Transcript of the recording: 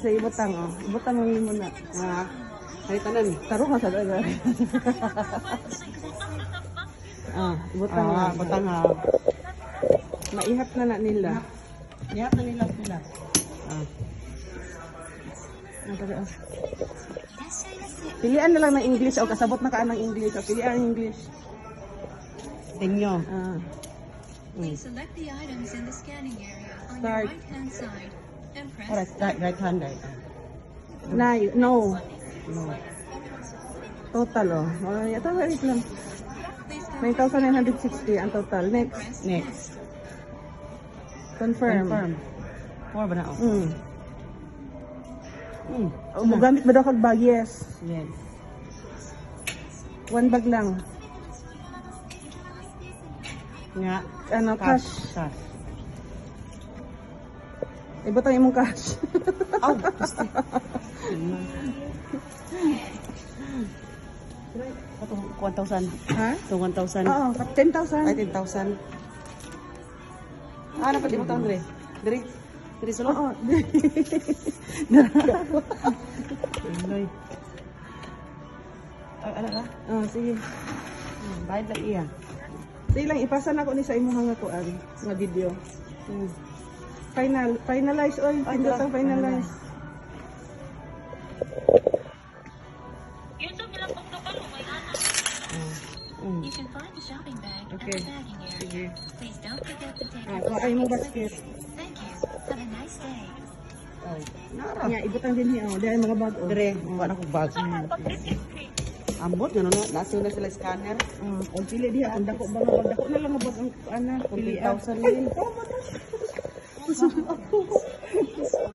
Sa ibutang, ibutang mo muna. Ay, tanan. Taro ka sa daga. Ibutang nga. Butang nga. Maihap na nila. Ihat na nila sila. Pilian na lang ng English o kasabot na ka ng English o pilian ng English. Tingyo. Please select the items in the scanning area on Start. your right-hand side and press Alright, right hand. No. Total ito wait lang. 9,960 ang total. Next. Confirm. More ba na ako? Gamit ba daw kag bag? Yes. Yes. 1 bag lang. Nga. Cash. Ibutang imong cash. Aw, gusto. Ito, 1,000. Ha? So, 1,000. Oo, 10,000. Ay, 10,000. Napag mo taon, Dre? Dre, sulong? Oo. Inoy. Ay, ala. Sige. Bayad lang iya. Sige lang, ipasa na ko ni sa imuhang nga kuan nga video. Finalize oy, pindot ang finalize. You can find the shopping bag at the bagging area. Please don't forget to take your Kuha mo basket. Thank you. Have a nice day. Nara. Nya ibutang din niya dahil mga bag Dre, wala ko bag. Ambot, gano'n na. Nasa na sila scanner. Kung pili diha, ang dako ba nga bag, dako na lang nga bag ang ana, pili 10,000 din.